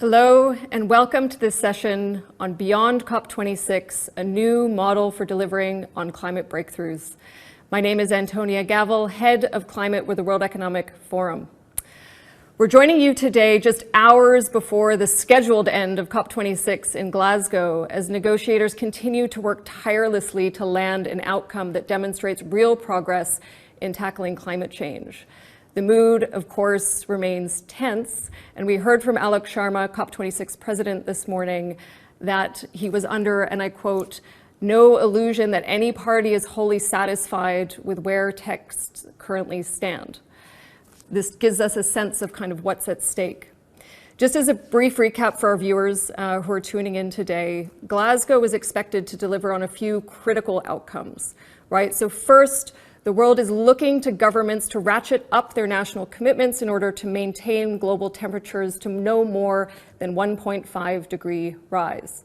Hello, and welcome to this session on Beyond COP26, a new model for delivering on climate breakthroughs. My name is Antonia Gavel, Head of Climate with the World Economic Forum. We're joining you today just hours before the scheduled end of COP26 in Glasgow, as negotiators continue to work tirelessly to land an outcome that demonstrates real progress in tackling climate change. The mood, of course, remains tense, and we heard from Alok Sharma, COP26 president, this morning that he was under, and I quote, "no illusion that any party is wholly satisfied with where texts currently stand." This gives us a sense of kind of what's at stake. Just as a brief recap for our viewers who are tuning in today, Glasgow is expected to deliver on a few critical outcomes, right? So first, the world is looking to governments to ratchet up their national commitments in order to maintain global temperatures to no more than 1.5 degree rise.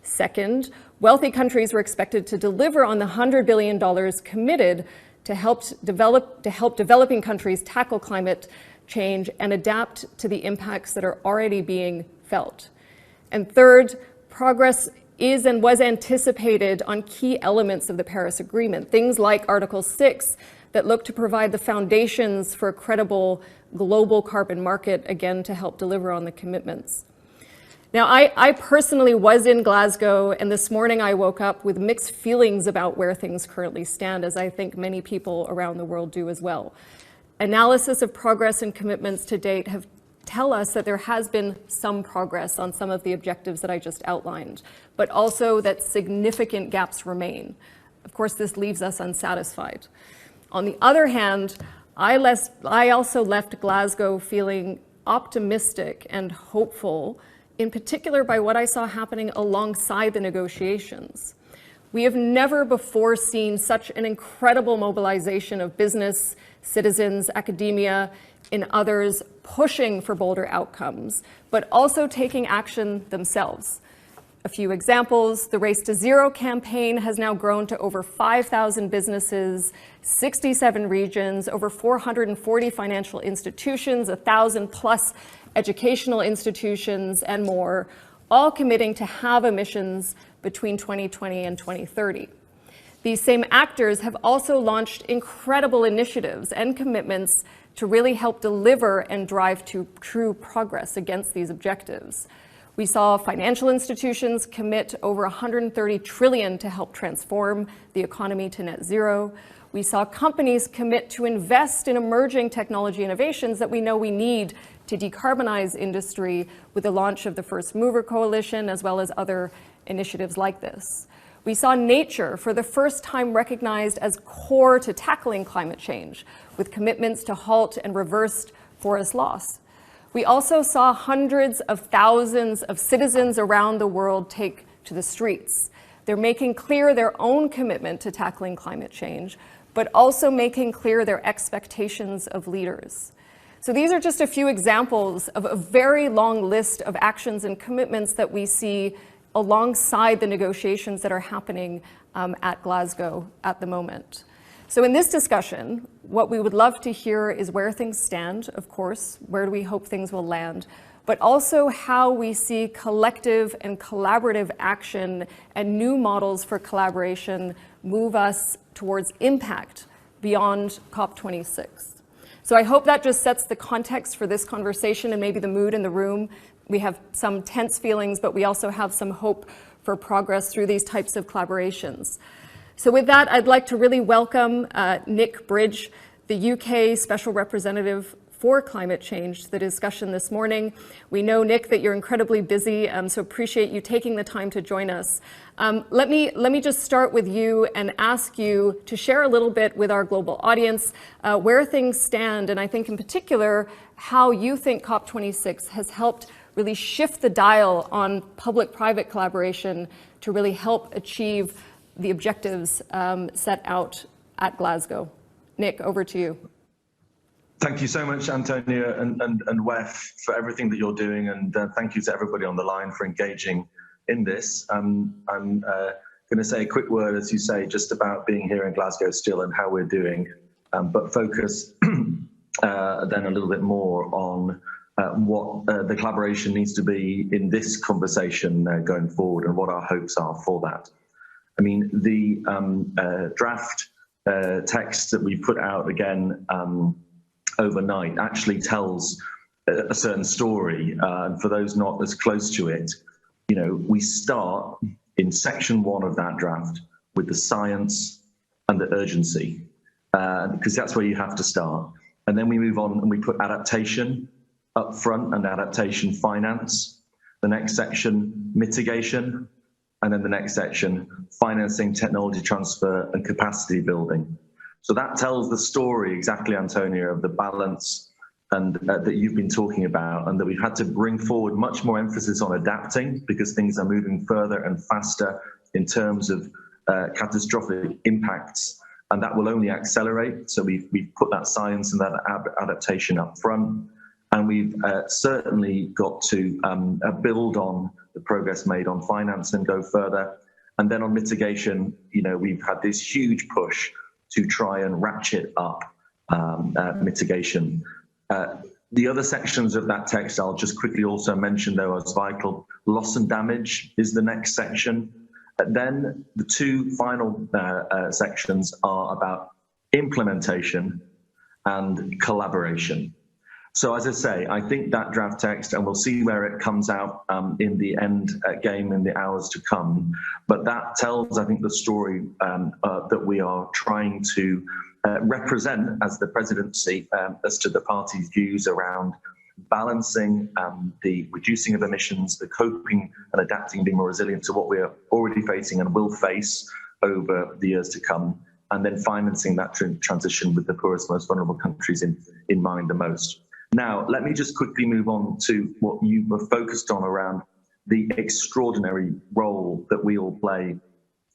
Second, wealthy countries were expected to deliver on the $100 billion committed to help developing countries tackle climate change and adapt to the impacts that are already being felt. And third, progress is and was anticipated on key elements of the Paris Agreement, things like Article 6 that look to provide the foundations for a credible global carbon market, again, to help deliver on the commitments. Now, I personally was in Glasgow, and this morning I woke up with mixed feelings about where things currently stand, as I think many people around the world do as well. Analysis of progress and commitments to date tell us that there has been some progress on some of the objectives that I just outlined, but also that significant gaps remain. Of course, this leaves us unsatisfied. On the other hand, I also left Glasgow feeling optimistic and hopeful, in particular by what I saw happening alongside the negotiations. We have never before seen such an incredible mobilization of business, citizens, academia, and others pushing for bolder outcomes, but also taking action themselves. A few examples: the Race to Zero campaign has now grown to over 5,000 businesses, 67 regions, over 440 financial institutions, 1,000 plus educational institutions, and more, all committing to halve emissions between 2020 and 2030. These same actors have also launched incredible initiatives and commitments to really help deliver and drive to true progress against these objectives. We saw financial institutions commit over 130 trillion to help transform the economy to net zero. We saw companies commit to invest in emerging technology innovations that we know we need to decarbonize industry, with the launch of the First Mover Coalition, as well as other initiatives like this. We saw nature for the first time recognized as core to tackling climate change, with commitments to halt and reverse forest loss. We also saw hundreds of thousands of citizens around the world take to the streets. They're making clear their own commitment to tackling climate change, but also making clear their expectations of leaders. So these are just a few examples of a very long list of actions and commitments that we see alongside the negotiations that are happening at Glasgow at the moment. So in this discussion, what we would love to hear is where things stand, of course, where do we hope things will land, but also how we see collective and collaborative action and new models for collaboration move us towards impact beyond COP26. So I hope that just sets the context for this conversation and maybe the mood in the room. We have some tense feelings, but we also have some hope for progress through these types of collaborations. So with that, I'd like to really welcome Nick Bridge, the UK Special Representative for Climate Change, to the discussion this morning. We know, Nick, that you're incredibly busy, so appreciate you taking the time to join us. Let me just start with you and ask you to share a little bit with our global audience where things stand, and I think in particular how you think COP26 has helped really shift the dial on public-private collaboration to really help achieve the objectives set out at Glasgow. Nick, over to you. Thank you so much, Antonia and WEF, for everything that you're doing, and thank you to everybody on the line for engaging in this. I'm going to say a quick word, as you say, just about being here in Glasgow still and how we're doing, but focus then a little bit more on what the collaboration needs to be in this conversation going forward and what our hopes are for that. I mean, the draft text that we put out again overnight actually tells a certain story. And for those not as close to it, you know, we start in section 1 of that draft with the science and the urgency, because that's where you have to start. And then we move on and we put adaptation up front and adaptation finance. The next section, mitigation. And then the next section, financing, technology transfer, and capacity building. So that tells the story exactly, Antonia, of the balance and that you've been talking about, and that we've had to bring forward much more emphasis on adapting because things are moving further and faster in terms of catastrophic impacts, and that will only accelerate. So we've put that science and that adaptation up front, and we've certainly got to build on the progress made on finance and go further. And then on mitigation, you know, we've had this huge push to try and ratchet up mitigation. The other sections of that text I'll just quickly also mention, though, as vital. Loss and damage is the next section. Then the two final sections are about implementation and collaboration. So as I say, I think that draft text, and we'll see where it comes out in the end game in the hours to come, but that tells, I think, the story that we are trying to represent as the presidency as to the party's views around balancing the reducing of emissions, the coping and adapting, being more resilient to what we are already facing and will face over the years to come, and then financing that transition with the poorest, most vulnerable countries in mind the most. Now, let me just quickly move on to what you were focused on around the extraordinary role that we all play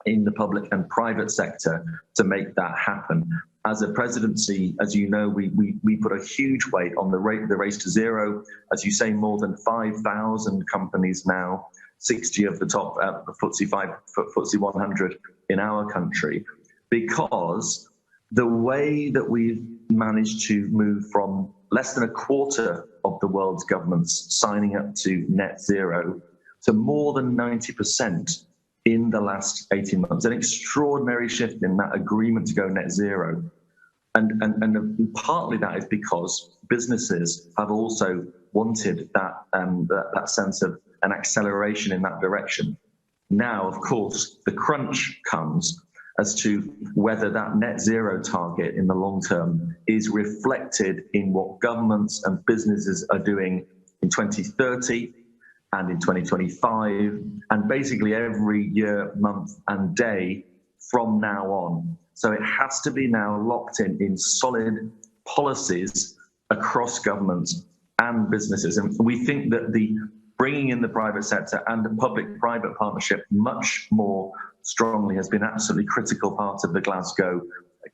in the public and private sector to make that happen. As a presidency, as you know, we put a huge weight on the race to zero. As you say, more than 5,000 companies now, 60 of the top FTSE 100 in our country, because the way that we've managed to move from less than a quarter of the world's governments signing up to net zero to more than 90% in the last 18 months, an extraordinary shift in that agreement to go net zero. And partly that is because businesses have also wanted that sense of an acceleration in that direction. Now, of course, the crunch comes as to whether that net zero target in the long term is reflected in what governments and businesses are doing in 2030 and in 2025, and basically every year, month and day from now on. So it has to be now locked in solid policies across governments and businesses. And we think that the bringing in the private sector and the public-private partnership much more strongly has been absolutely critical part of the Glasgow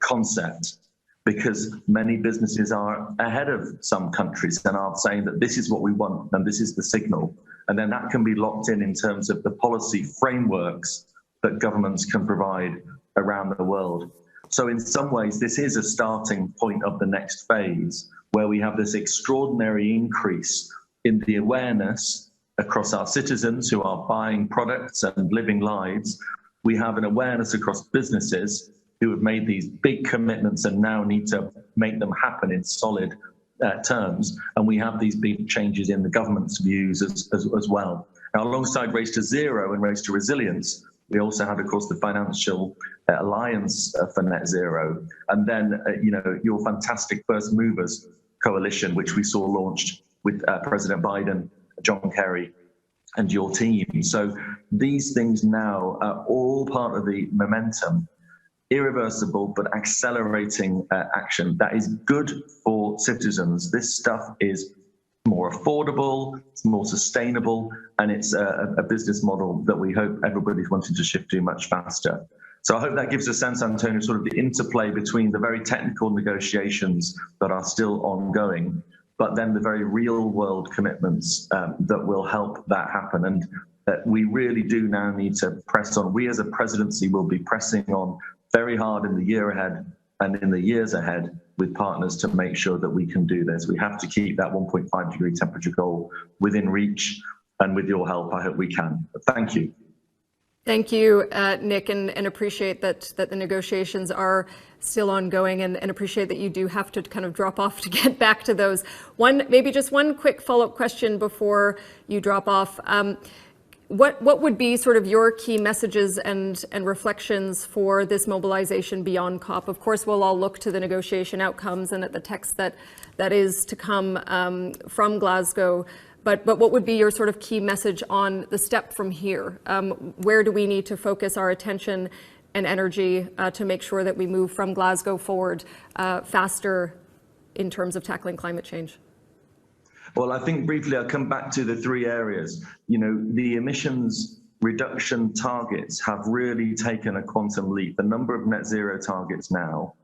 concept, because many businesses are ahead of some countries and are saying that this is what we want and this is the signal. And then that can be locked in terms of the policy frameworks that governments can provide around the world. So in some ways, this is a starting point of the next phase, where we have this extraordinary increase in the awareness across our citizens who are buying products and living lives. We have an awareness across businesses who have made these big commitments and now need to make them happen in solid terms. And we have these big changes in the government's views as well. Now, alongside Race to Zero and Race to Resilience, we also had, of course, the Financial Alliance for Net Zero. And then, your fantastic First Movers Coalition, which we saw launched with President Biden, John Kerry, and your team. So these things now are all part of the momentum, irreversible but accelerating action that is good for citizens. This stuff is more affordable, it's more sustainable, and it's a business model that we hope everybody's wanting to shift to much faster. So I hope that gives a sense, Antonio, sort of the interplay between the very technical negotiations that are still ongoing, but then the very real world commitments that will help that happen. And we really do now need to press on. We as a presidency will be pressing on very hard in the year ahead and in the years ahead with partners to make sure that we can do this. We have to keep that 1.5 degree temperature goal within reach, and with your help, I hope we can. Thank you. Thank you, Nick, and appreciate that the negotiations are still ongoing, and appreciate that you do have to kind of drop off to get back to those. Maybe just one quick follow-up question before you drop off. What would be sort of your key messages and reflections for this mobilization beyond COP? Of course, we'll all look to the negotiation outcomes and at the text that is to come from Glasgow. But what would be your sort of key message on the step from here? Where do we need to focus our attention and energy to make sure that we move from Glasgow forward faster in terms of tackling climate change? Well, I think briefly I'll come back to the three areas. You know, the emissions reduction targets have really taken a quantum leap. The number of net zero targets now,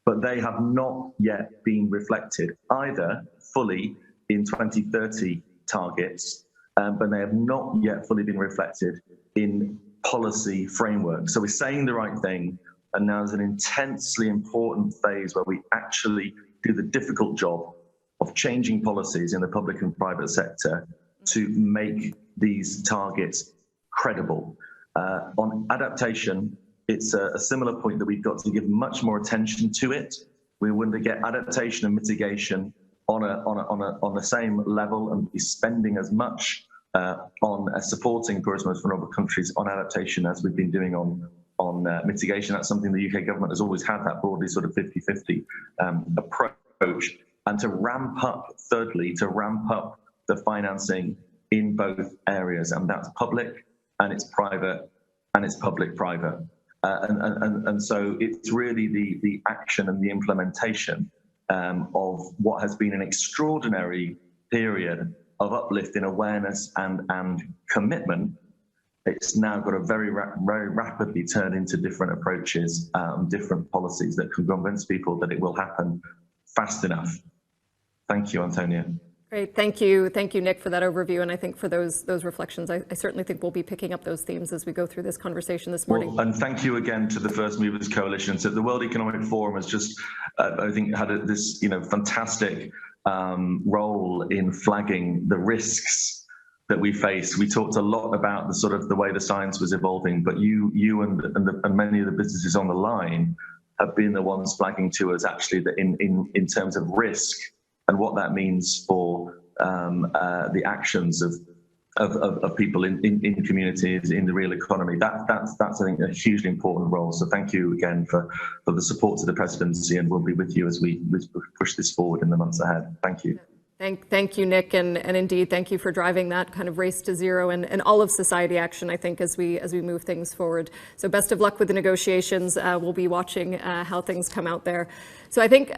but they have not yet been reflected either fully in 2030 targets, but they have not yet fully been reflected in policy framework. So we're saying the right thing, and now there's an intensely important phase where we actually do the difficult job of changing policies in the public and private sector to make these targets credible. On adaptation, it's a similar point that we've got to give much more attention to it. We want to get adaptation and mitigation on the same level and be spending as much on supporting poorest, most vulnerable countries on adaptation as we've been doing on mitigation. That's something the UK government has always had, that broadly sort of 50-50 approach. And to ramp up, thirdly, to ramp up the financing in both areas, and that's public and it's private and it's public-private. And so it's really the action and the implementation of what has been an extraordinary period of uplift in awareness and commitment. It's now got to very rapidly turn into different approaches, different policies that can convince people that it will happen fast enough. Thank you, Antonia. Great, thank you, Nick, for that overview, and I think for those reflections, I certainly think we'll be picking up those themes as we go through this conversation this morning. Well, and thank you again to the First Movers Coalition. So the World Economic Forum has just, I think, had this, fantastic role in flagging the risks that we face. We talked a lot about the way the science was evolving, but you and many of the businesses on the line have been the ones flagging to us actually that in terms of risk and what that means for the actions of people in communities, in the real economy. That's I think a hugely important role. So thank you again for the support to the presidency, and we'll be with you as we push this forward in the months ahead. Thank you. Thank you, Nick, and indeed, thank you for driving that kind of race to zero and all of society action, I think, as we move things forward. So best of luck with the negotiations. We'll be watching how things come out there. So I think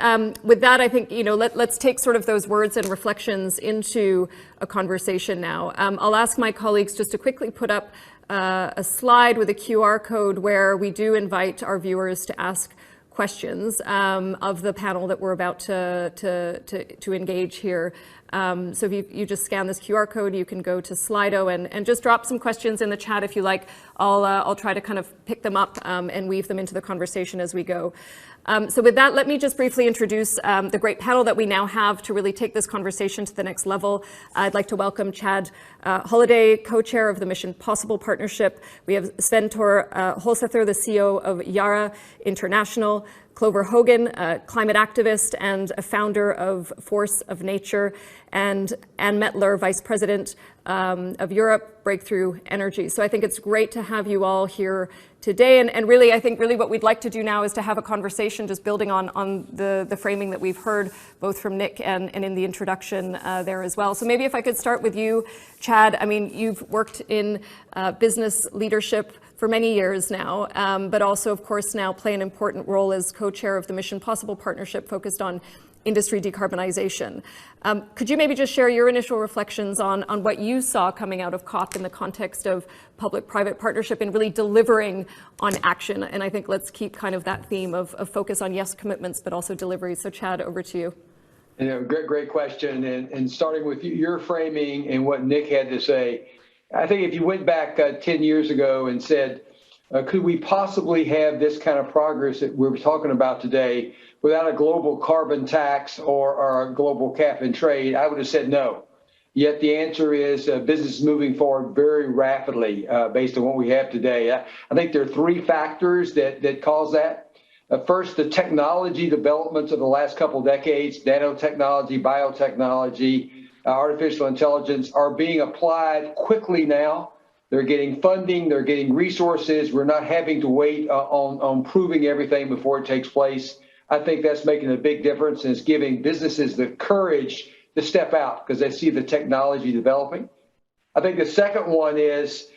with that, I think, let's take sort of those words and reflections into a conversation now. I'll ask my colleagues just to quickly put up a slide with a QR code where we do invite our viewers to ask questions of the panel that we're about to engage here. So if you just scan this QR code, you can go to Slido and just drop some questions in the chat if you like. I'll try to kind of pick them up and weave them into the conversation as we go. So with that, let me just briefly introduce the great panel that we now have to really take this conversation to the next level. I'd like to welcome Chad Holliday, co-chair of the Mission Possible Partnership. We have Sven Tor Holsether, the CEO of Yara International. Clover Hogan, a climate activist and a founder of Force of Nature, and Anne Mettler, Vice President of Europe, Breakthrough Energy. So I think it's great to have you all here today. And really, I think really what we'd like to do now is to have a conversation just building on the framing that we've heard both from Nick and in the introduction there as well. So maybe if I could start with you, Chad. I mean, you've worked in business leadership for many years now, but also, of course, now play an important role as co-chair of the Mission Possible Partnership focused on industry decarbonization. Could you maybe just share your initial reflections on what you saw coming out of COP in the context of public-private partnership and really delivering on action? And I think let's keep kind of that theme of focus on yes commitments, but also delivery. So Chad, over to you. Great question. And starting with your framing and what Nick had to say, I think if you went back 10 years ago and said, Could we possibly have this kind of progress that we're talking about today without a global carbon tax or a global cap and trade? I would have said no. Yet the answer is business is moving forward very rapidly based on what we have today. I think there are three factors that cause that. First, the technology developments of the last couple of decades, nanotechnology, biotechnology, artificial intelligence are being applied quickly now. They're getting funding, they're getting resources. We're not having to wait on proving everything before it takes place. I think that's making a big difference and it's giving businesses the courage to step out because they see the technology developing. I think the second one is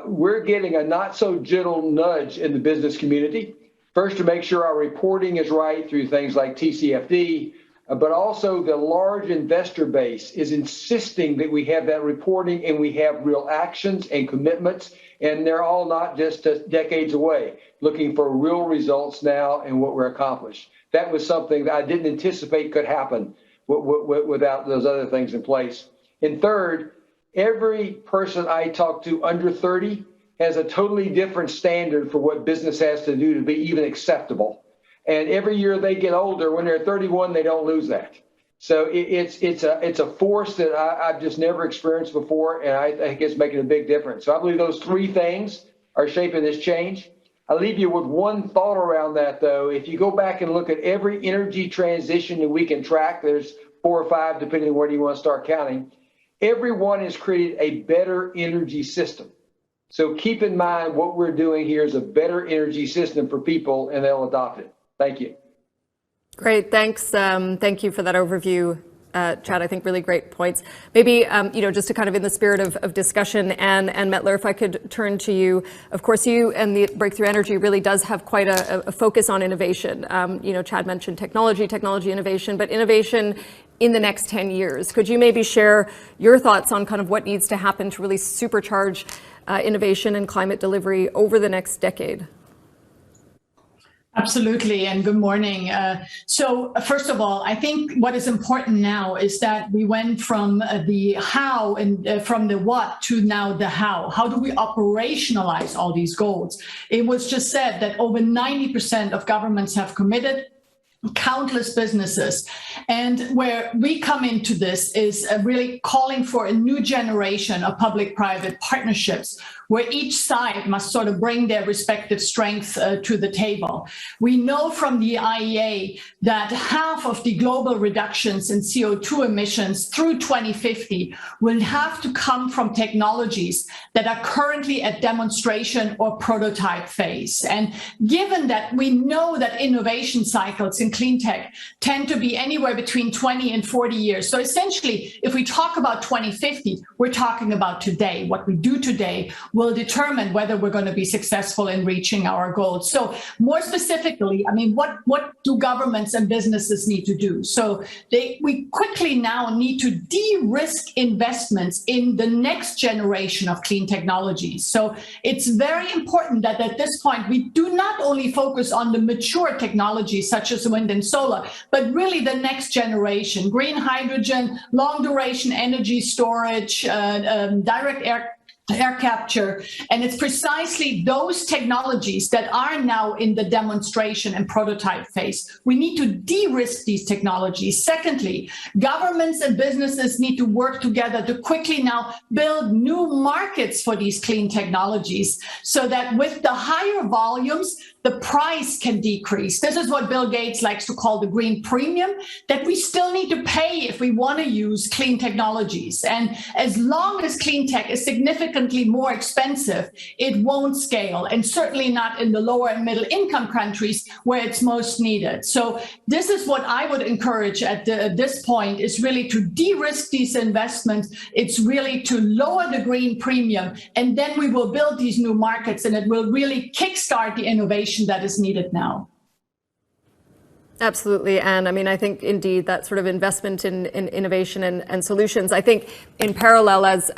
we're getting a not so gentle nudge in the business community. First, to make sure our reporting is right through things like TCFD, but also the large investor base is insisting that we have that reporting and we have real actions and commitments, and they're all not just decades away, looking for real results now and what we're accomplished. That was something that I didn't anticipate could happen without those other things in place. And third, every person I talk to under 30 has a totally different standard for what business has to do to be even acceptable. And every year they get older, when they're 31, they don't lose that. So it's a force that I've just never experienced before, and I think it's making a big difference. So I believe those three things are shaping this change. I'll leave you with one thought around that, though. If you go back and look at every energy transition that we can track, there's 4 or 5, depending on where you want to start counting, everyone has created a better energy system. So keep in mind what we're doing here is a better energy system for people, and they'll adopt it. Thank you. Great, thanks. Thank you for that overview, Chad. I think really great points. Maybe, just to kind of in the spirit of discussion, and Mettler, if I could turn to you. Of course, you and the Breakthrough Energy really does have quite a focus on innovation. Chad mentioned technology innovation, but innovation in the next 10 years. Could you maybe share your thoughts on kind of what needs to happen to really supercharge innovation and climate delivery over the next decade? Absolutely, and good morning. So first of all, I think what is important now is that we went from the how and from the what to now the how. How do we operationalize all these goals? It was just said that over 90% of governments have committed, countless businesses. And where we come into this is really calling for a new generation of public-private partnerships where each side must sort of bring their respective strengths to the table. We know from the IEA that half of the global reductions in CO2 emissions through 2050 will have to come from technologies that are currently at demonstration or prototype phase. And given that we know that innovation cycles in clean tech tend to be anywhere between 20 and 40 years. So essentially, if we talk about 2050, we're talking about today. What we do today will determine whether we're going to be successful in reaching our goals. So more specifically, I mean, what do governments and businesses need to do? So we quickly now need to de-risk investments in the next generation of clean technologies. So it's very important that at this point, we do not only focus on the mature technologies such as wind and solar, but really the next generation, green hydrogen, long duration energy storage, direct air capture. And it's precisely those technologies that are now in the demonstration and prototype phase. We need to de-risk these technologies. Secondly, governments and businesses need to work together to quickly now build new markets for these clean technologies so that with the higher volumes, the price can decrease. This is what Bill Gates likes to call the green premium, that we still need to pay if we want to use clean technologies. And as long as clean tech is significantly more expensive, it won't scale, and certainly not in the lower and middle income countries where it's most needed. So this is what I would encourage at this point, is really to de-risk these investments. It's really to lower the green premium, and then we will build these new markets, and it will really kickstart the innovation that is needed now. Absolutely, and I mean, I think indeed that sort of investment in innovation and solutions. I think in parallel, as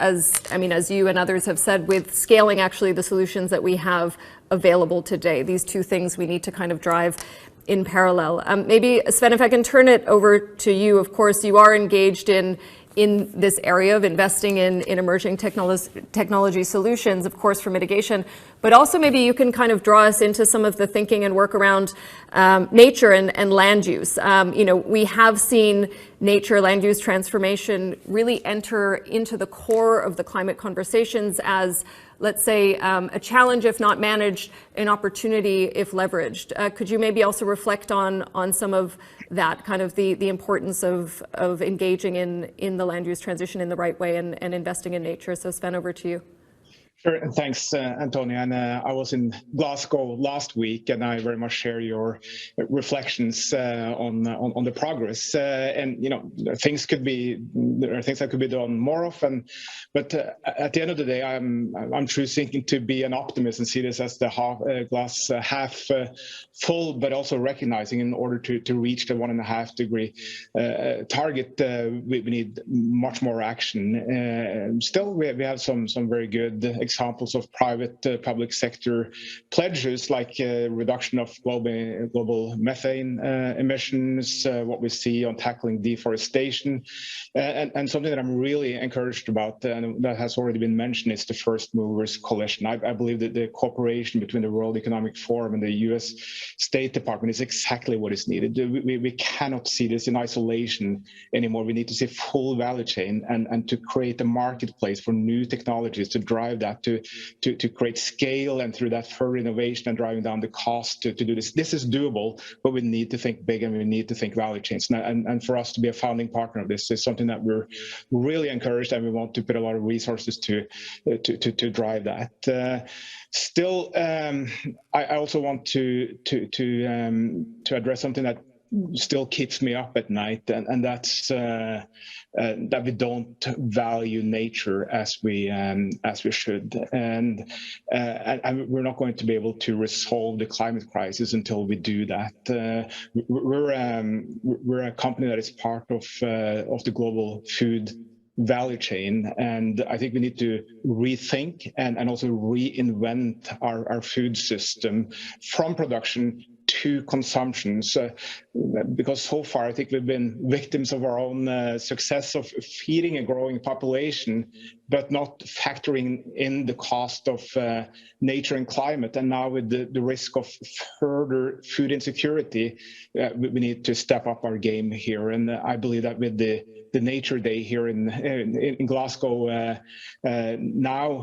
you and others have said, with scaling actually the solutions that we have available today, these two things we need to kind of drive in parallel. Maybe Sven, if I can turn it over to you. Of course, you are engaged in in this area of investing in emerging technology solutions, of course, for mitigation, but also maybe you can kind of draw us into some of the thinking and work around nature and land use. We have seen nature land use transformation really enter into the core of the climate conversations as, let's say, a challenge if not managed, an opportunity if leveraged. Could you maybe also reflect on some of that, kind of the importance of engaging in the land use transition in the right way and investing in nature? So Sven, over to you. Sure, and thanks, Antonia. And I was in Glasgow last week, and I very much share your reflections on the progress. And there are things that could be done more often, but at the end of the day, I'm choosing to be an optimist and see this as the glass half full, but also recognizing in order to reach the 1.5 degree target, we need much more action. Still, we have some very good examples of private public sector pledges, like reduction of global methane emissions, what we see on tackling deforestation, and something that I'm really encouraged about, and that has already been mentioned, is the First Movers Coalition. I believe that the cooperation between the World Economic Forum and the US State Department is exactly what is needed. We cannot see this in isolation anymore. We need to see full value chain and to create a marketplace for new technologies to drive that, to create scale, and through that further innovation and driving down the cost to do this. This is doable, but we need to think big and we need to think value chains. And for us to be a founding partner of this is something that we're really encouraged, and we want to put a lot of resources to drive that. Still, I also want to address something that still keeps me up at night, and that's that we don't value nature as we should, and we're not going to be able to resolve the climate crisis until we do that. We're a company that is part of the global food value chain, and I think we need to rethink and also reinvent our food system from production to consumption, because so far I think we've been victims of our own success of feeding a growing population, but not factoring in the cost of nature and climate. And now with the risk of further food insecurity, we need to step up our game here. And I believe that with the Nature Day here in Glasgow now,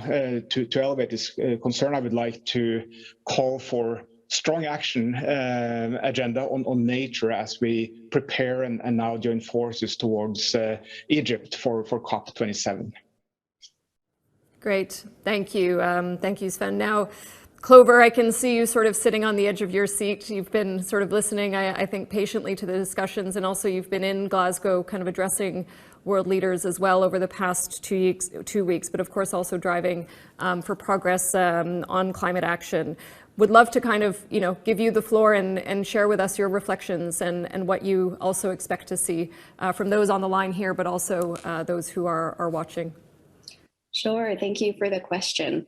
to elevate this concern, I would like to call for strong action agenda on nature as we prepare and now join forces towards Egypt for COP27. Great, thank you. Thank you, Sven. Now, Clover, I can see you sort of sitting on the edge of your seat. You've been sort of listening, I think, patiently to the discussions, and also you've been in Glasgow kind of addressing world leaders as well over the past 2 weeks, but of course also driving for progress on climate action. Would love to kind of, give you the floor and share with us your reflections and what you also expect to see from those on the line here, but also those who are watching. Sure, thank you for the question.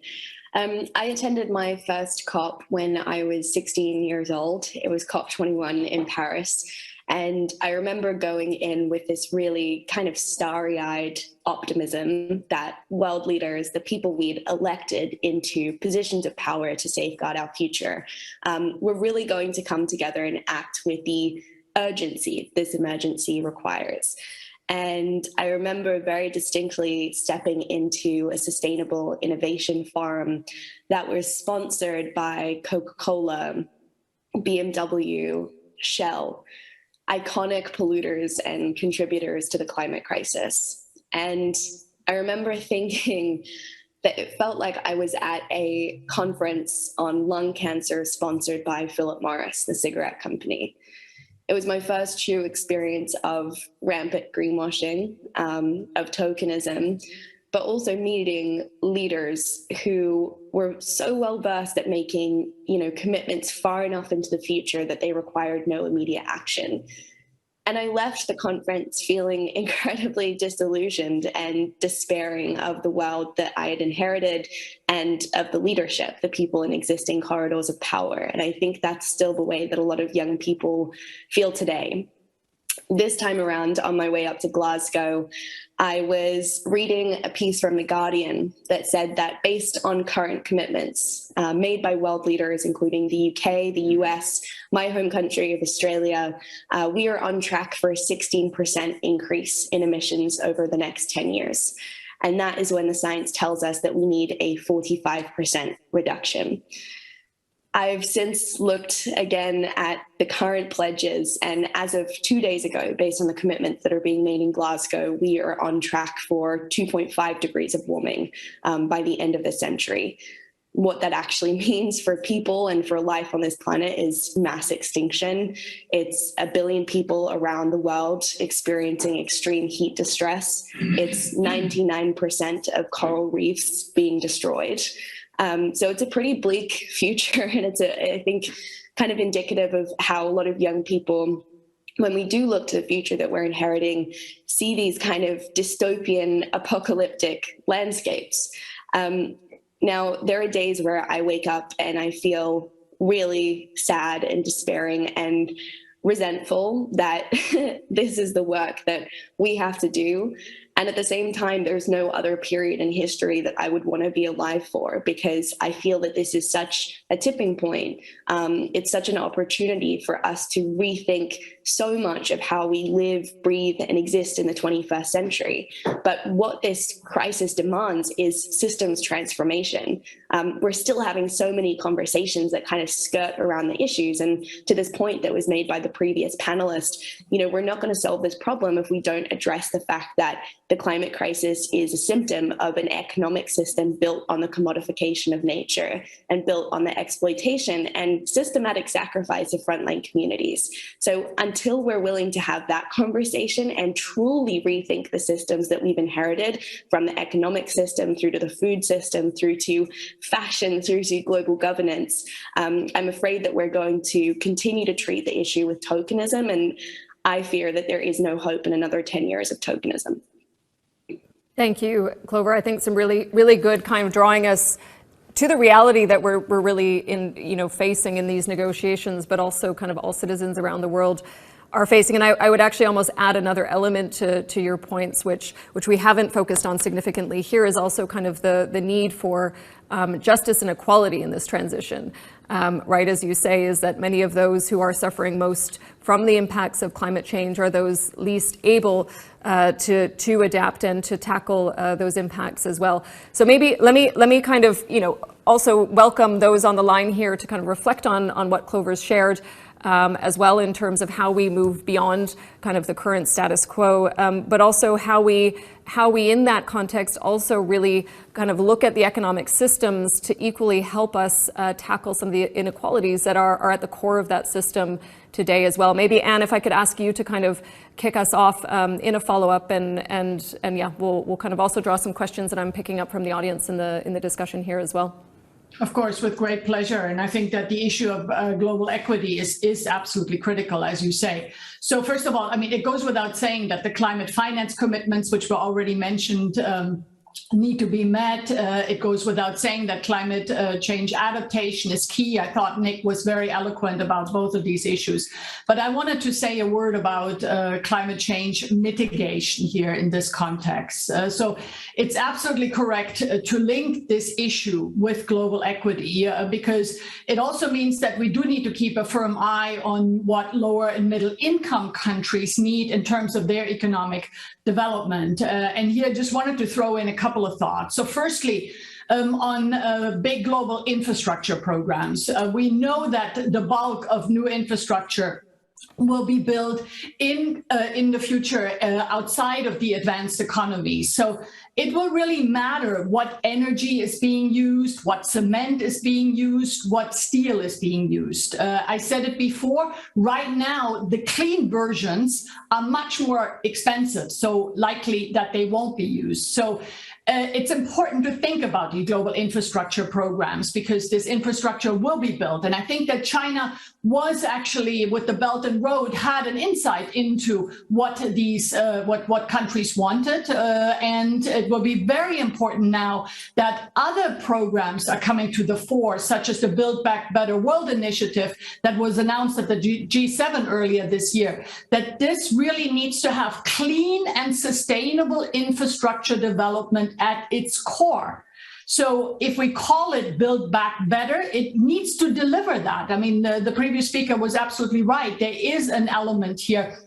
I attended my first COP when I was 16 years old. It was COP21 in Paris. And I remember going in with this really kind of starry-eyed optimism that world leaders, the people we'd elected into positions of power to safeguard our future, were really going to come together and act with the urgency this emergency requires. And I remember very distinctly stepping into a sustainable innovation forum that was sponsored by Coca-Cola, BMW, Shell, iconic polluters and contributors to the climate crisis. And I remember thinking that it felt like I was at a conference on lung cancer sponsored by Philip Morris, the cigarette company. It was my first true experience of rampant greenwashing, of tokenism, but also meeting leaders who were so well versed at making, commitments far enough into the future that they required no immediate action. And I left the conference feeling incredibly disillusioned and despairing of the world that I had inherited and of the leadership, the people in existing corridors of power. And I think that's still the way that a lot of young people feel today. This time around, on my way up to Glasgow, I was reading a piece from The Guardian that said that based on current commitments made by world leaders, including the UK, the US, my home country of Australia, we are on track for a 16% increase in emissions over the next 10 years. And that is when the science tells us that we need a 45% reduction. I've since looked again at the current pledges, and as of 2 days ago, based on the commitments that are being made in Glasgow, we are on track for 2.5 degrees of warming by the end of the century. What that actually means for people and for life on this planet is mass extinction. It's 1 billion people around the world experiencing extreme heat distress. It's 99% of coral reefs being destroyed. So it's a pretty bleak future, and it's, I think, kind of indicative of how a lot of young people, when we do look to the future that we're inheriting, see these kind of dystopian, apocalyptic landscapes. Now, there are days where I wake up and I feel really sad and despairing and resentful that this is the work that we have to do. And at the same time, there's no other period in history that I would want to be alive for, because I feel that this is such a tipping point. It's such an opportunity for us to rethink so much of how we live, breathe, and exist in the 21st century. But what this crisis demands is systems transformation. We're still having so many conversations that kind of skirt around the issues. And to this point that was made by the previous panelist, we're not going to solve this problem if we don't address the fact that the climate crisis is a symptom of an economic system built on the commodification of nature and built on the exploitation and systematic sacrifice of frontline communities. So until we're willing to have that conversation and truly rethink the systems that we've inherited, from the economic system through to the food system, through to fashion, through to global governance, I'm afraid that we're going to continue to treat the issue with tokenism. And I fear that there is no hope in another 10 years of tokenism. Thank you, Clover. I think some really, really good kind of drawing us to the reality that we're really facing in these negotiations, but also kind of all citizens around the world are facing. And I would actually almost add another element to your points, which we haven't focused on significantly here, is also kind of the need for justice and equality in this transition. Right, as you say, is that many of those who are suffering most from the impacts of climate change are those least able to adapt and to tackle those impacts as well. So maybe let me kind of also welcome those on the line here to kind of reflect on what Clover's shared, as well, in terms of how we move beyond kind of the current status quo, but also how we in that context also really kind of look at the economic systems to equally help us tackle some of the inequalities that are at the core of that system today as well. Maybe, Anne, if I could ask you to kind of kick us off in a follow-up, and yeah, we'll kind of also draw some questions that I'm picking up from the audience in the discussion here as well. Of course, with great pleasure. And I think that the issue of global equity is absolutely critical, as you say. So first of all, I mean, it goes without saying that the climate finance commitments, which were already mentioned, need to be met. It goes without saying that climate change adaptation is key. I thought Nick was very eloquent about both of these issues. But I wanted to say a word about climate change mitigation here in this context. So it's absolutely correct to link this issue with global equity, because it also means that we do need to keep a firm eye on what lower and middle income countries need in terms of their economic development. And here I just wanted to throw in a couple of thoughts. So firstly, on big global infrastructure programs, we know that the bulk of new infrastructure will be built in the future outside of the advanced economies. So it will really matter what energy is being used, what cement is being used, what steel is being used. I said it before, right now, the clean versions are much more expensive, so likely that they won't be used. So it's important to think about the global infrastructure programs, because this infrastructure will be built. And I think that China was actually with the Belt and Road had an insight into what these what countries wanted, and it will be very important now that other programs are coming to the fore, such as the Build Back Better World initiative that was announced at the G7 earlier this year, that this really needs to have clean and sustainable infrastructure development at its core. So if we call it Build Back Better, it needs to deliver that. I mean, the previous speaker was absolutely right. There is an element here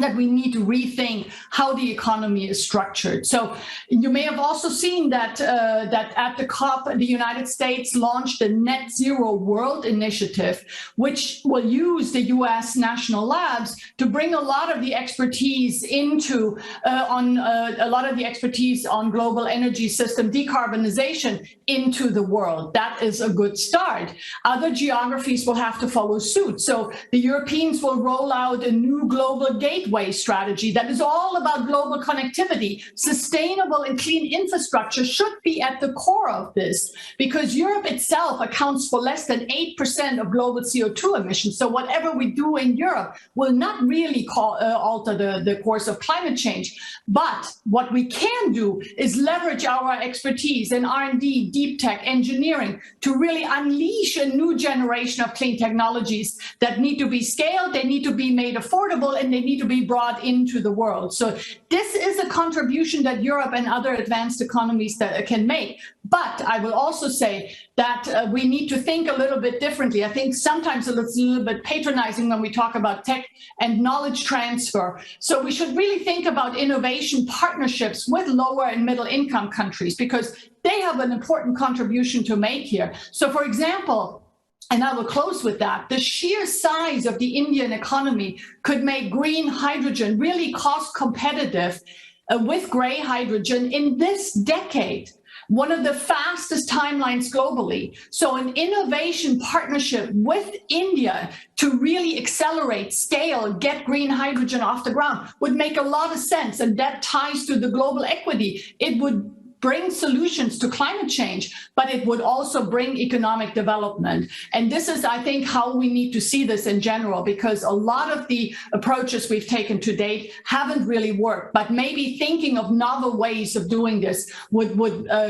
that we need to rethink how the economy is structured. So you may have also seen that that at the COP, the United States launched the Net Zero World Initiative, which will use the U.S. national labs to bring a lot of the expertise into a lot of the expertise on global energy system decarbonization into the world. That is a good start. Other geographies will have to follow suit. So the Europeans will roll out a new global gateway strategy that is all about global connectivity. Sustainable and clean infrastructure should be at the core of this, because Europe itself accounts for less than 8% of global CO2 emissions. So whatever we do in Europe will not really alter the course of climate change. But what we can do is leverage our expertise in R&D, deep tech, engineering to really unleash a new generation of clean technologies that need to be scaled, they need to be made affordable, and they need to be brought into the world. So this is a contribution that Europe and other advanced economies that can make. But I will also say that we need to think a little bit differently. I think sometimes it's a little bit patronizing when we talk about tech and knowledge transfer. So we should really think about innovation partnerships with lower and middle income countries, because they have an important contribution to make here. So for example, and I will close with that, the sheer size of the Indian economy could make green hydrogen really cost competitive with gray hydrogen in this decade. One of the fastest timelines globally. So an innovation partnership with India to really accelerate, scale, get green hydrogen off the ground would make a lot of sense. And that ties to the global equity. It would bring solutions to climate change, but it would also bring economic development. And this is, I think, how we need to see this in general, because a lot of the approaches we've taken to date haven't really worked, but maybe thinking of novel ways of doing this would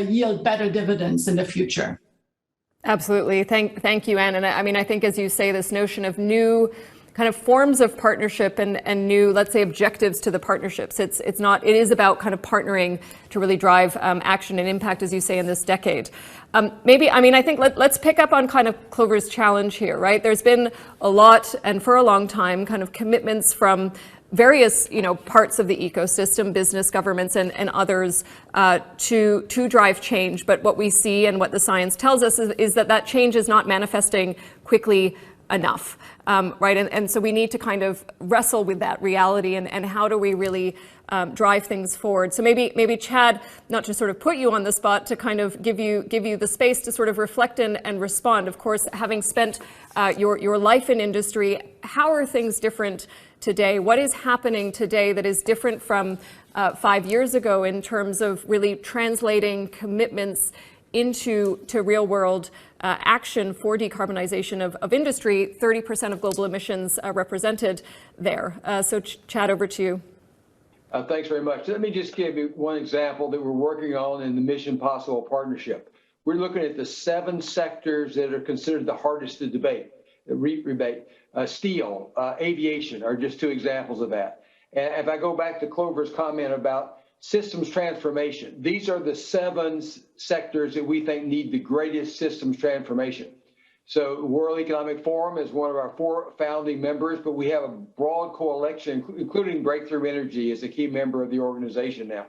yield better dividends in the future. Absolutely. Thank you, Anne. And I mean, I think, as you say, this notion of new kind of forms of partnership and new, let's say, objectives to the partnerships. It is about kind of partnering to really drive action and impact, as you say, in this decade. I think let's pick up on kind of Clover's challenge here, right? There's been a lot, and for a long time, kind of commitments from various, parts of the ecosystem, business, governments, and others to drive change. But what we see and what the science tells us is that change is not manifesting quickly enough, right? And so we need to kind of wrestle with that reality and how do we really drive things forward. So maybe Chad, not to sort of put you on the spot, to kind of give you the space to sort of reflect and respond. Of course, having spent your life in industry, how are things different today? What is happening today that is different from 5 years ago in terms of really translating commitments into real world action for decarbonization of industry? 30% of global emissions represented there. So Chad, over to you. Thanks very much. Let me just give you one example that we're working on in the Mission Possible Partnership. We're looking at the 7 sectors that are considered the hardest to rebate. Steel, aviation are just 2 examples of that. And if I go back to Clover's comment about systems transformation, these are the 7 sectors that we think need the greatest systems transformation. So World Economic Forum is one of our 4 founding members, but we have a broad coalition, including Breakthrough Energy is a key member of the organization now,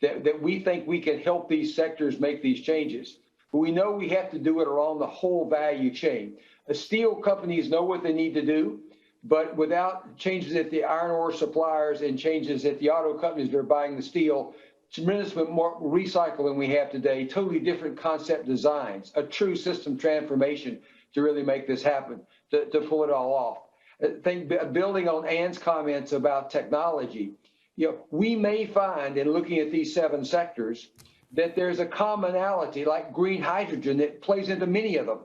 that we think we can help these sectors make these changes. But we know we have to do it along the whole value chain. The steel companies know what they need to do, but without changes at the iron ore suppliers and changes at the auto companies that are buying the steel, tremendous more recycle than we have today, totally different concept designs, a true system transformation to really make this happen, to pull it all off. I think building on Anne's comments about technology, we may find in looking at these 7 sectors that there's a commonality like green hydrogen that plays into many of them.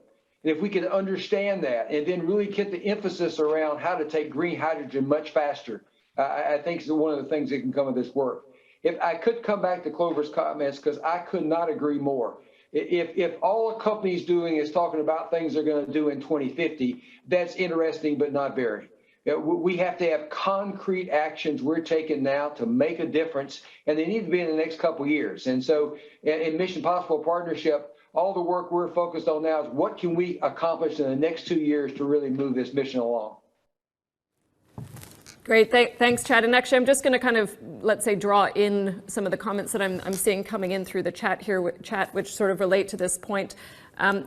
And if we could understand that and then really get the emphasis around how to take green hydrogen much faster, I think is one of the things that can come of this work. If I could come back to Clover's comments, because I could not agree more. If all a company's doing is talking about things they're going to do in 2050, that's interesting, but not very. We have to have concrete actions we're taking now to make a difference, and they need to be in the next couple of years. And so in Mission Possible Partnership, all the work we're focused on now is what can we accomplish in the next 2 years to really move this mission along. Great, thanks, Chad. And actually, I'm just going to kind of, let's say, draw in some of the comments that I'm seeing coming in through the chat here, which sort of relate to this point.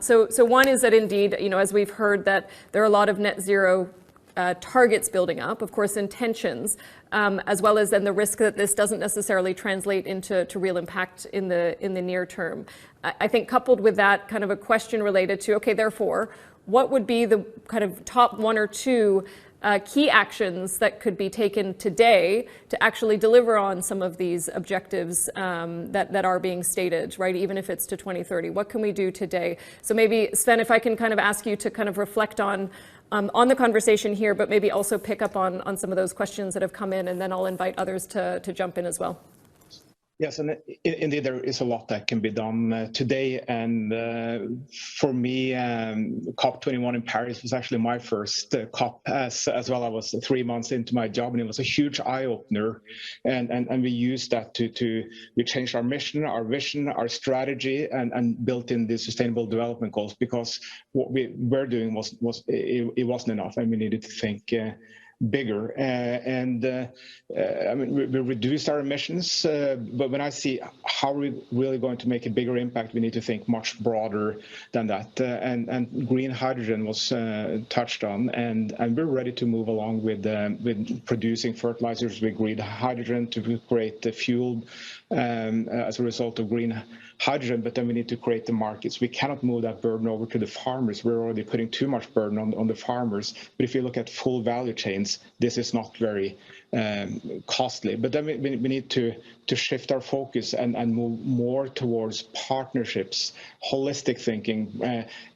So one is that indeed, as we've heard, that there are a lot of net zero targets building up, of course, intentions, as well as then the risk that this doesn't necessarily translate into real impact in the near term. I think coupled with that, kind of a question related to, okay, therefore, what would be the kind of top 1 or 2 key actions that could be taken today to actually deliver on some of these objectives that are being stated, right? Even if it's to 2030, what can we do today? So maybe, Sven, if I can kind of ask you to kind of reflect on the conversation here, but maybe also pick up on some of those questions that have come in, and then I'll invite others to jump in as well. Yes, and indeed there is a lot that can be done today. And for me, COP21 in Paris was actually my first COP as well. I was 3 months into my job, and it was a huge eye-opener. And we used that we changed our mission, our vision, our strategy, and built in the Sustainable Development Goals, because what we were doing it wasn't enough, and we needed to think bigger. I mean, we reduced our emissions, but when I see how we're really going to make a bigger impact, we need to think much broader than that. And green hydrogen was touched on, and we're ready to move along with producing fertilizers with green hydrogen to create the fuel as a result of green hydrogen, but then we need to create the markets. We cannot move that burden over to the farmers. We're already putting too much burden on the farmers. But if you look at full value chains, this is not very costly. But then we need to shift our focus and move more towards partnerships, holistic thinking,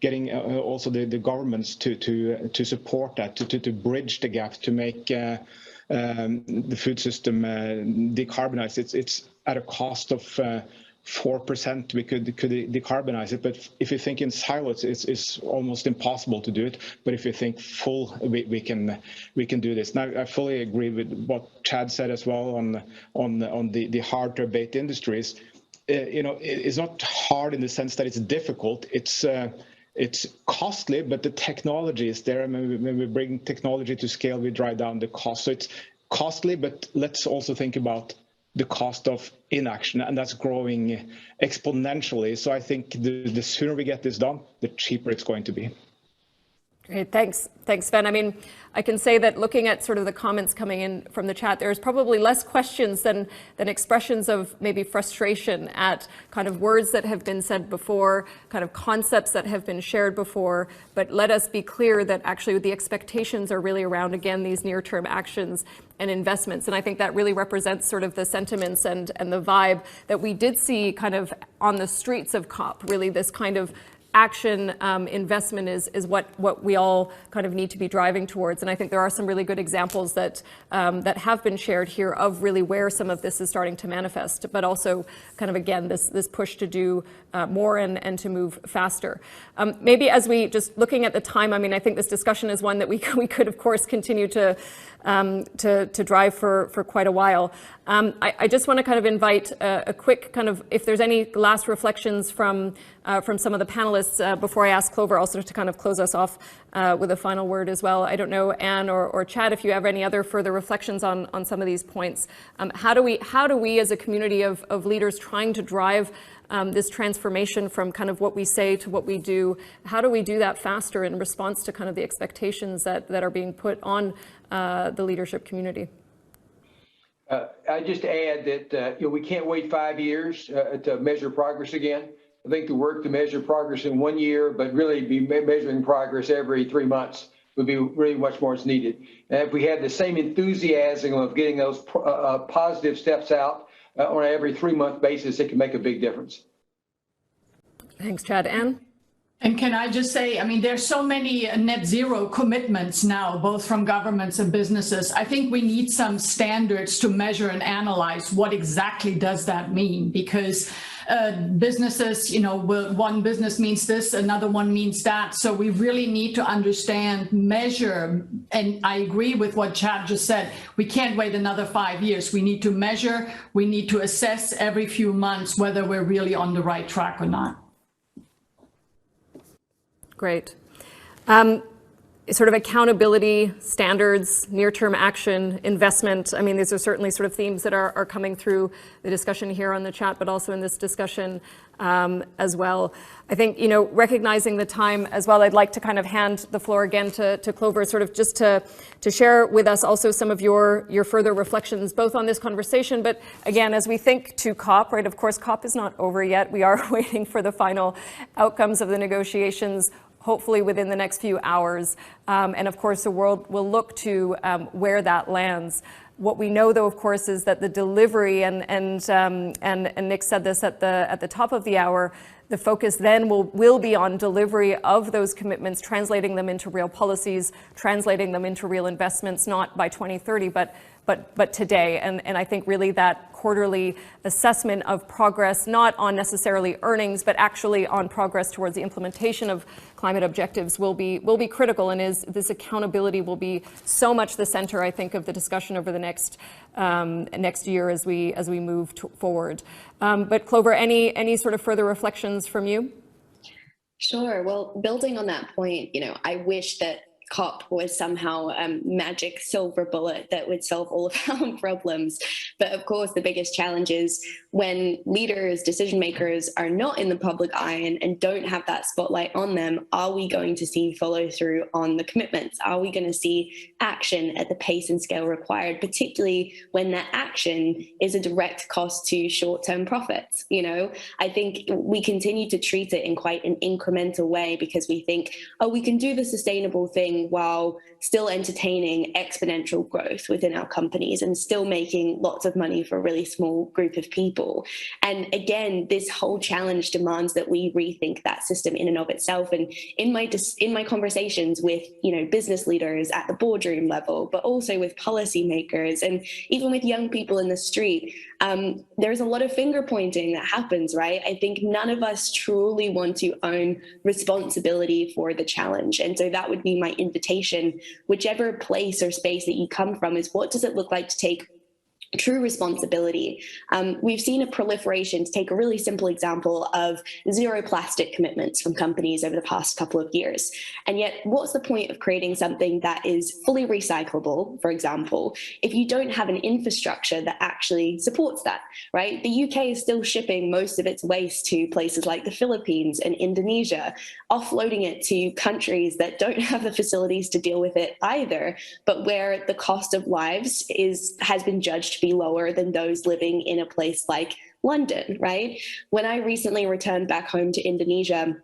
getting also the governments to support that, to bridge the gap, to make the food system decarbonize. It's at a cost of 4%. We could decarbonize it, but if you think in silos, it's almost impossible to do it. But if you think full, we can do this. Now, I fully agree with what Chad said as well on the hard to abate industries. It's not hard in the sense that it's difficult. It's costly, but the technology is there. And when we bring technology to scale, we drive down the cost. So it's costly, but let's also think about the cost of inaction, and that's growing exponentially. So I think the sooner we get this done, the cheaper it's going to be. Great, thanks, Sven. I mean, I can say that looking at sort of the comments coming in from the chat, there's probably less questions than expressions of maybe frustration at kind of words that have been said before, kind of concepts that have been shared before. But let us be clear that actually the expectations are really around, again, these near-term actions and investments. And I think that really represents sort of the sentiments and the vibe that we did see kind of on the streets of COP, really this kind of action investment is what we all kind of need to be driving towards. And I think there are some really good examples that have been shared here of really where some of this is starting to manifest, but also kind of, again, this push to do more and to move faster. Maybe as we just looking at the time, I mean, I think this discussion is one that we could, of course, continue to drive for quite a while. I just want to kind of invite a quick kind of, if there's any last reflections from some of the panelists before I ask Clover also to kind of close us off with a final word as well. I don't know, Anne or Chad, if you have any other further reflections on some of these points. How do we as a community of leaders trying to drive this transformation from kind of what we say to what we do, how do we do that faster in response to kind of the expectations that are being put on the leadership community? I just add that we can't wait 5 years to measure progress again. I think the work to measure progress in 1 year, but really be measuring progress every 3 months would be really much more is needed. And if we had the same enthusiasm of getting those positive steps out on an every 3 month basis, it can make a big difference. Thanks, Chad. Anne? And can I just say, I mean, there's so many net zero commitments now, both from governments and businesses. I think we need some standards to measure and analyze what exactly does that mean, because businesses, one business means this, another one means that. So we really need to understand, measure, and I agree with what Chad just said. We can't wait another 5 years. We need to measure, we need to assess every few months whether we're really on the right track or not. Great. Sort of accountability, standards, near-term action, investment. I mean, these are certainly sort of themes that are coming through the discussion here on the chat, but also in this discussion as well. I think, recognizing the time as well, I'd like to kind of hand the floor again to Clover, sort of just to share with us also some of your further reflections, both on this conversation, but again, as we think to COP, right? Of course, COP is not over yet. We are waiting for the final outcomes of the negotiations, hopefully within the next few hours. And of course, the world will look to where that lands. What we know, though, of course, is that the delivery, and Nick said this at the top of the hour, the focus then will be on delivery of those commitments, translating them into real policies, translating them into real investments, not by 2030, but today. And I think really that quarterly assessment of progress, not on necessarily earnings, but actually on progress towards the implementation of climate objectives will be critical, and this accountability will be so much the center, I think, of the discussion over the next year as we move forward. But Clover, any sort of further reflections from you? Sure. Well, building on that point, I wish that COP was somehow a magic silver bullet that would solve all of our problems. But of course, the biggest challenge is when leaders, decision makers are not in the public eye and don't have that spotlight on them, are we going to see follow through on the commitments? Are we going to see action at the pace and scale required, particularly when that action is a direct cost to short-term profits? I think we continue to treat it in quite an incremental way because we think, we can do the sustainable thing while still entertaining exponential growth within our companies and still making lots of money for a really small group of people. And again, this whole challenge demands that we rethink that system in and of itself. And in my conversations with business leaders at the boardroom level, but also with policymakers and even with young people in the street, there's a lot of finger pointing that happens, right? I think none of us truly want to own responsibility for the challenge. And so that would be my invitation, whichever place or space that you come from, is what does it look like to take true responsibility. We've seen a proliferation, to take a really simple example, of zero plastic commitments from companies over the past couple of years. And yet, what's the point of creating something that is fully recyclable, for example, if you don't have an infrastructure that actually supports that, right? The UK is still shipping most of its waste to places like the Philippines and Indonesia, offloading it to countries that don't have the facilities to deal with it either, but where the cost of lives has been judged to be lower than those living in a place like London, right? When I recently returned back home to Indonesia,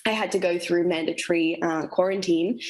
I had to go through mandatory quarantine,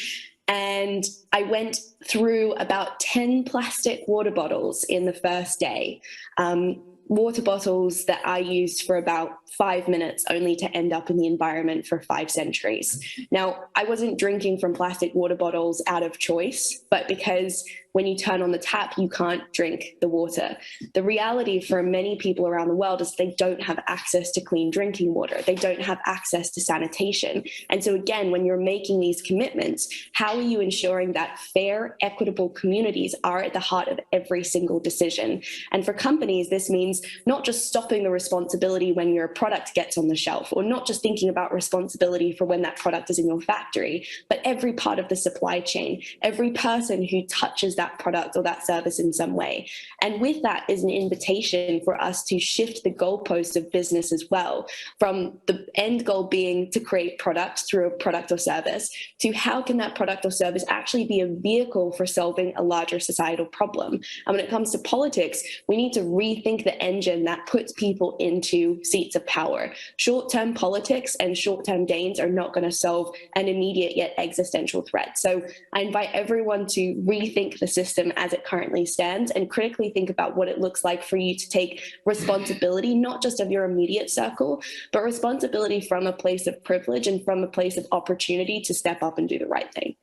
and I went through about 10 plastic water bottles in the first day. Water bottles that I used for about 5 minutes, only to end up in the environment for 5 centuries. Now, I wasn't drinking from plastic water bottles out of choice, but because when you turn on the tap, you can't drink the water. The reality for many people around the world is they don't have access to clean drinking water. They don't have access to sanitation. And so again, when you're making these commitments, how are you ensuring that fair, equitable communities are at the heart of every single decision? And for companies, this means not just stopping the responsibility when your product gets on the shelf, or not just thinking about responsibility for when that product is in your factory, but every part of the supply chain, every person who touches that product or that service in some way. And with that is an invitation for us to shift the goalposts of business as well, from the end goal being to create products through a product or service, to how can that product or service actually be a vehicle for solving a larger societal problem. And when it comes to politics, we need to rethink the engine that puts people into seats of power. Short-term politics and short-term gains are not going to solve an immediate yet existential threat. So I invite everyone to rethink the system as it currently stands and critically think about what it looks like for you to take responsibility, not just of your immediate circle, but responsibility from a place of privilege and from a place of opportunity to step up and do the right thing.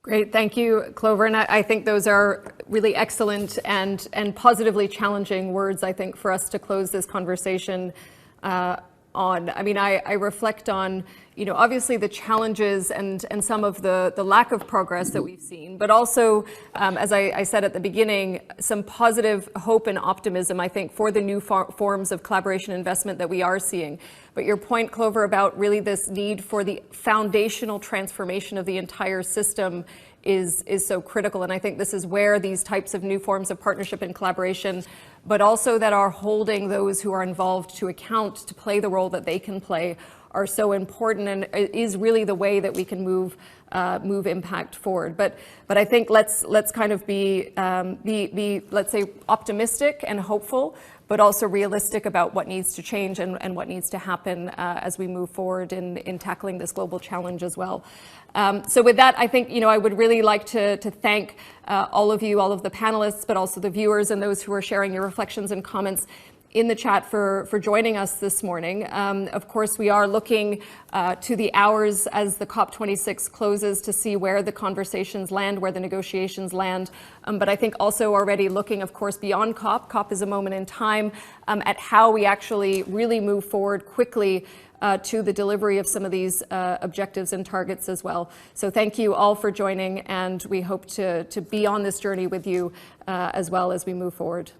Great, thank you, Clover. And I think those are really excellent and positively challenging words, I think, for us to close this conversation on. I mean, I reflect on, you know, obviously the challenges and some of the lack of progress that we've seen, but also, as I said at the beginning, some positive hope and optimism, I think, for the new forms of collaboration investment that we are seeing. But your point, Clover, about really this need for the foundational transformation of the entire system is so critical. And I think this is where these types of new forms of partnership and collaboration, but also that are holding those who are involved to account, to play the role that they can play, are so important, and is really the way that we can move impact forward. But I think let's kind of be let's say optimistic and hopeful, but also realistic about what needs to change and what needs to happen as we move forward in tackling this global challenge as well. So with that, I think, you know, I would really like to thank all of you, all of the panelists, but also the viewers and those who are sharing your reflections and comments in the chat for joining us this morning. Of course, we are looking to the hours as the COP26 closes to see where the conversations land, where the negotiations land. But I think also already looking, of course, beyond COP. COP is a moment in time at how we actually really move forward quickly to the delivery of some of these objectives and targets as well. So thank you all for joining, and we hope to be on this journey with you as well as we move forward.